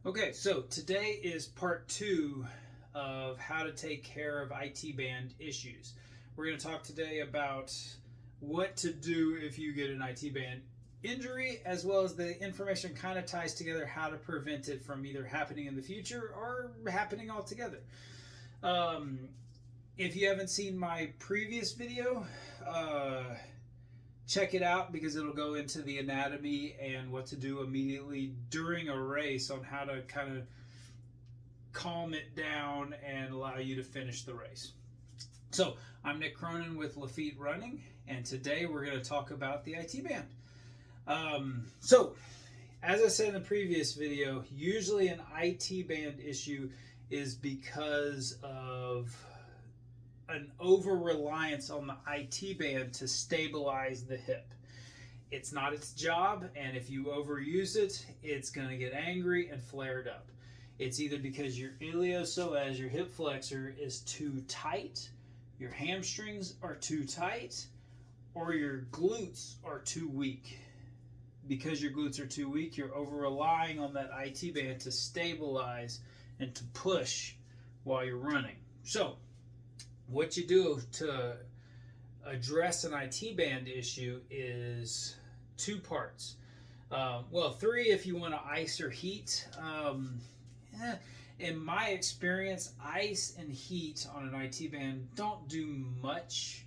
Okay, so today is part two of how to take care of ITband issues. We're going to talk today about what to do if you get an ITband injury, as well as the information kind of ties together how to prevent it from either happening in the future or happening altogether. Um, if you haven't seen my previous video, check it out because it'll go into the anatomy and what to do immediately during a race on how to kind of calm it down and allow you to finish the race. So I'm Nick Cronin with Lafitte Running, and today we're going to talk about the ITband. So as I said in the previous video, usually an ITband issue is because of an over-reliance on the ITband to stabilize the hip. It's not its job, and if you overuse it, it's going to get angry and flared up. It's either because your iliopsoas, your hip flexor, is too tight, your hamstrings are too tight, or your glutes are too weak. Because your glutes are too weak, you're over-relying on that ITband to stabilize and to push while you're running. So what you do to address an ITband issue is two parts. Three if you want to ice or heat. In my experience, ice and heat on an ITband don't do much,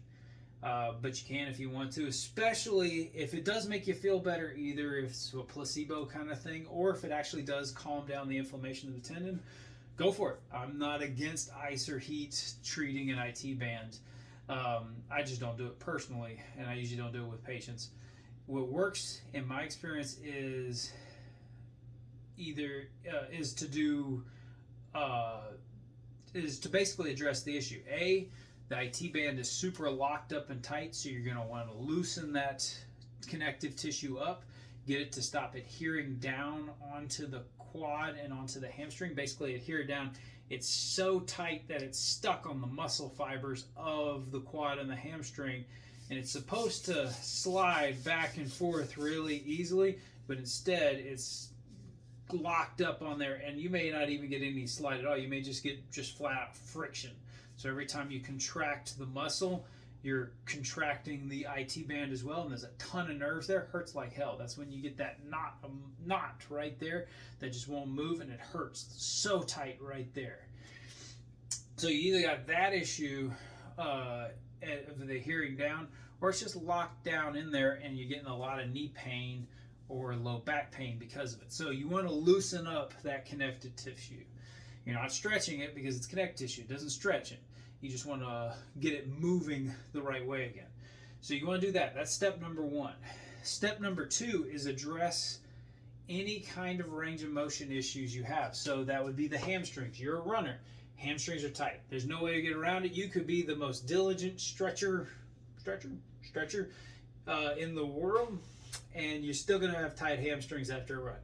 but you can if you want to, especially if it does make you feel better, either if it's a placebo kind of thing or if it actually does calm down the inflammation of the tendon. Go for it. I'm not against ice or heat treating an ITband. I just don't do it personally, and I usually don't do it with patients. What works in my experience is to basically address the issue. The ITband is super locked up and tight, so you're going to want to loosen that connective tissue up, get it to stop adhering down onto the quad and onto the hamstring, basically adhere down. It's so tight that it's stuck on the muscle fibers of the quad and the hamstring, and it's supposed to slide back and forth really easily, but instead it's locked up on there, and you may not even get any slide at all. You may just get flat out friction. So every time you contract the muscle, you're contracting the ITband as well, and there's a ton of nerves there. It hurts like hell. That's when you get that knot right there that just won't move, and it hurts so tight right there. So you either got that issue of the adhering down, or it's just locked down in there and you're getting a lot of knee pain or low back pain because of it. So you want to loosen up that connective tissue. You're not stretching it because it's connective tissue. It doesn't stretch it. You just want to get it moving the right way again. So you want to do that. That's step number one. Step number two is address any kind of range of motion issues you have. So that would be the hamstrings. You're a runner. Hamstrings are tight. There's no way to get around it. You could be the most diligent stretcher in the world, and you're still going to have tight hamstrings after a run.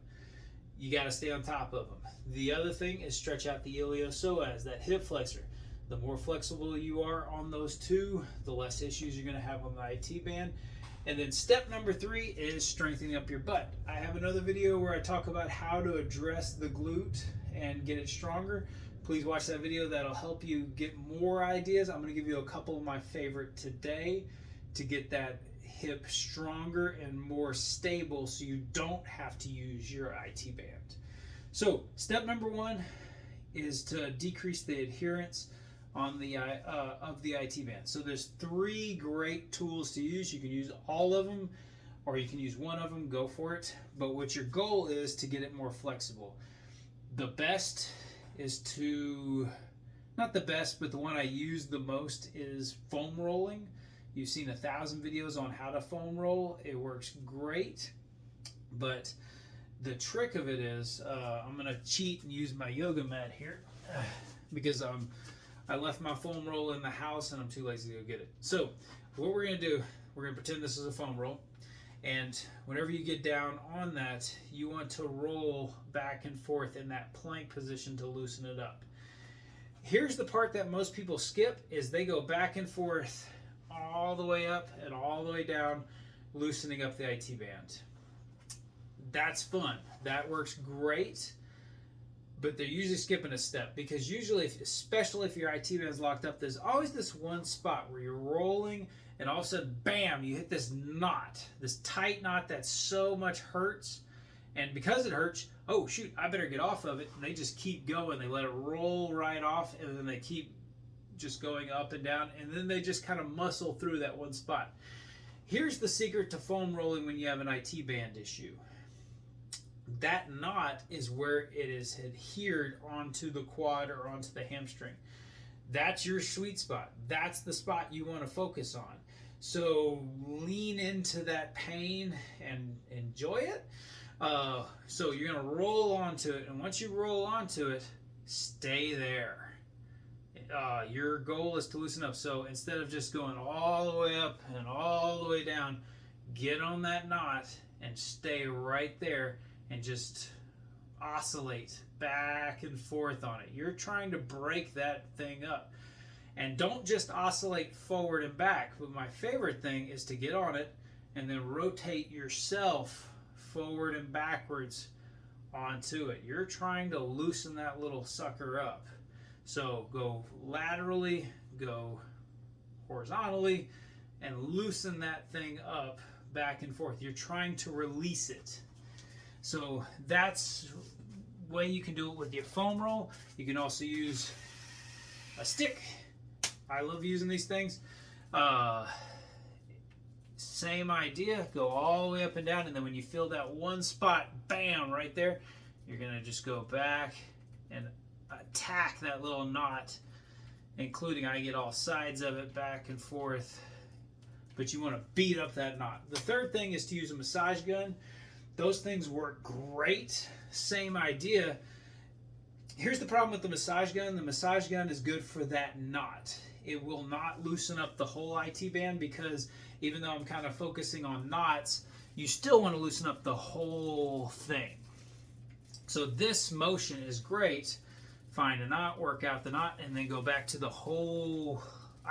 You got to stay on top of them. The other thing is stretch out the iliopsoas, that hip flexor. The more flexible you are on those two, the less issues you're going to have on the ITband. And then step number three is strengthening up your butt. I have another video where I talk about how to address the glute and get it stronger. Please watch that video. That'll help you get more ideas. I'm going to give you a couple of my favorite today to get that hip stronger and more stable so you don't have to use your ITband. So step number one is to decrease the adherence on the of the ITband. So there's three great tools to use. You can use all of them, or you can use one of them. Go for it. But what your goal is to get it more flexible. The best is not the best, but the one I use the most is foam rolling. You've seen 1,000 videos on how to foam roll. It works great, but the trick of it is I'm going to cheat and use my yoga mat here because I left my foam roll in the house and I'm too lazy to go get it. So what we're going to do, we're going to pretend this is a foam roll, and whenever you get down on that, you want to roll back and forth in that plank position to loosen it up. Here's the part that most people skip, is they go back and forth all the way up and all the way down, loosening up the ITband. That's fun. That works great. but they're usually skipping a step, because usually, especially if your IT band's locked up, there's always this one spot where you're rolling and all of a sudden, bam, you hit this knot, this tight knot that so much hurts. And because it hurts, oh shoot, I better get off of it. And they just keep going. They let it roll right off, and then they keep just going up and down, and then they just kind of muscle through that one spot. Here's the secret to foam rolling when you have an IT band issue. That knot is where it is adhered onto the quad or onto the hamstring. That's your sweet spot. That's the spot you want to focus on. So lean into that pain and enjoy it. So you're going to roll onto it, and once you roll onto it, stay there. Your goal is to loosen up. So instead of just going all the way up and all the way down, get on that knot and stay right there and just oscillate back and forth on it. You're trying to break that thing up. And don't just oscillate forward and back. But my favorite thing is to get on it and then rotate yourself forward and backwards onto it. You're trying to loosen that little sucker up. So go laterally, go horizontally, and loosen that thing up back and forth. You're trying to release it. So that's the way you can do it with your foam roll. You can also use a stick. I love using these things. Same idea, go all the way up and down, and then when you feel that one spot, bam, right there, you're gonna just go back and attack that little knot, including I get all sides of it back and forth, but you want to beat up that knot. The third thing is to use a massage gun. Those things work great. Same idea. Here's the problem with the massage gun. The massage gun is good for that knot. It will not loosen up the whole IT band, because even though I'm kind of focusing on knots, you still want to loosen up the whole thing. So this motion is great. Find a knot, work out the knot, and then go back to the whole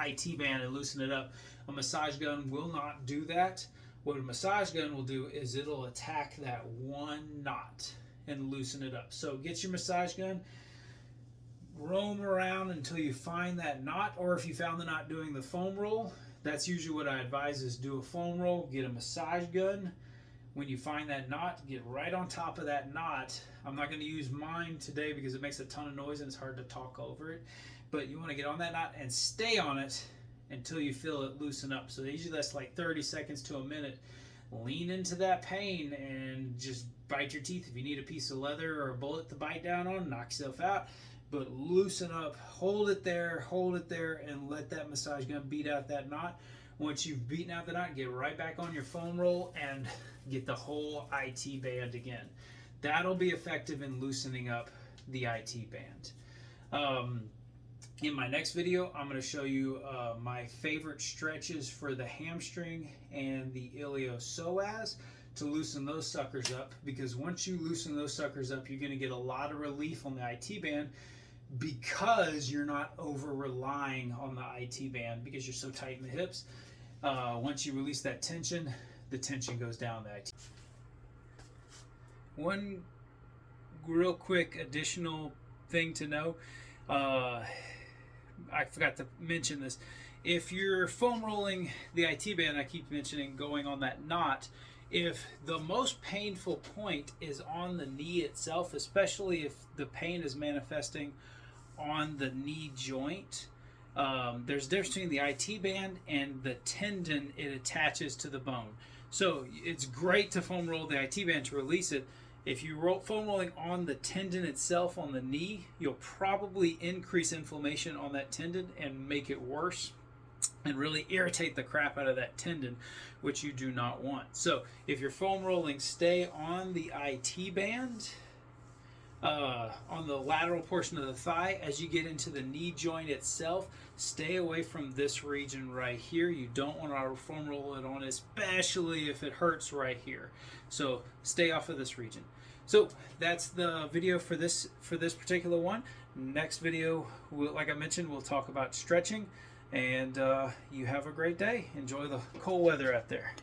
IT band and loosen it up. A massage gun will not do that. What a massage gun will do is it'll attack that one knot and loosen it up. So get your massage gun, roam around until you find that knot, or if you found the knot doing the foam roll, that's usually what I advise, is do a foam roll, get a massage gun. When you find that knot, get right on top of that knot. I'm not going to use mine today because it makes a ton of noise and it's hard to talk over it. But you want to get on that knot and stay on it until you feel it loosen up. So usually that's like 30 seconds to a minute. Lean into that pain and just bite your teeth. If you need a piece of leather or a bullet to bite down on, knock yourself out. But loosen up, hold it there, and let that massage gun beat out that knot. Once you've beaten out the knot, get right back on your foam roll and get the whole IT band again. That'll be effective in loosening up the IT band. In my next video, I'm going to show you my favorite stretches for the hamstring and the iliopsoas to loosen those suckers up, because once you loosen those suckers up, you're going to get a lot of relief on the IT band, because you're not over relying on the IT band because you're so tight in the hips. Once you release that tension, the tension goes down the IT. One real quick additional thing to know, I forgot to mention this. If you're foam rolling the IT band, I keep mentioning going on that knot. If the most painful point is on the knee itself, especially if the pain is manifesting on the knee joint, there's a difference between the IT band and the tendon it attaches to the bone. So it's great to foam roll the IT band to release it. If you foam rolling on the tendon itself on the knee, you'll probably increase inflammation on that tendon and make it worse and really irritate the crap out of that tendon, which you do not want. So if you're foam rolling, stay on the IT band, on the lateral portion of the thigh. As you get into the knee joint itself, stay away from this region right here. You don't want to foam roll it on, especially if it hurts right here. So stay off of this region. So that's the video for this particular one. Next video, like I mentioned, we'll talk about stretching. And you have a great day. Enjoy the cold weather out there.